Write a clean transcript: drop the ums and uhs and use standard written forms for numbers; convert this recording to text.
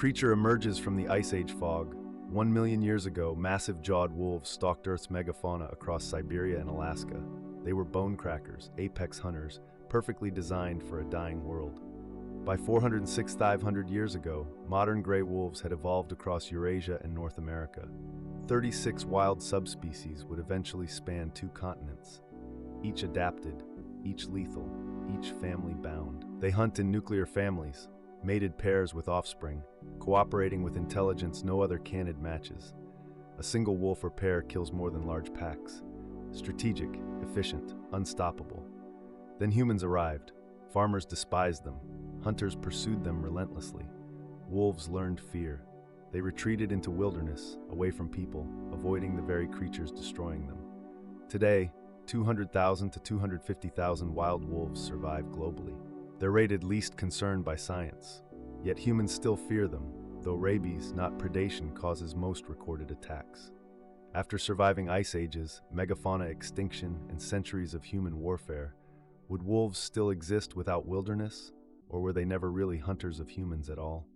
creature emerges from the Ice Age fog. 1 million years ago, massive-jawed wolves stalked Earth's megafauna across Siberia and Alaska. They were bone crackers, apex hunters, perfectly designed for a dying world. By 406,500 years ago, modern gray wolves had evolved across Eurasia and North America. 36 wild subspecies would eventually span 2 continents. Each adapted, each lethal, each family-bound. They hunt in nuclear families, mated pairs with offspring, cooperating with intelligence no other canid matches. A single wolf or pair kills more than large packs. Strategic, efficient, unstoppable. Then humans arrived. Farmers despised them. Hunters pursued them relentlessly. Wolves learned fear. They retreated into wilderness, away from people, avoiding the very creatures destroying them. Today, 200,000 to 250,000 wild wolves survive globally. They're rated least concern by science. Yet humans still fear them, though rabies, not predation, causes most recorded attacks. After surviving ice ages, megafauna extinction, and centuries of human warfare, would wolves still exist without wilderness, or were they never really hunters of humans at all?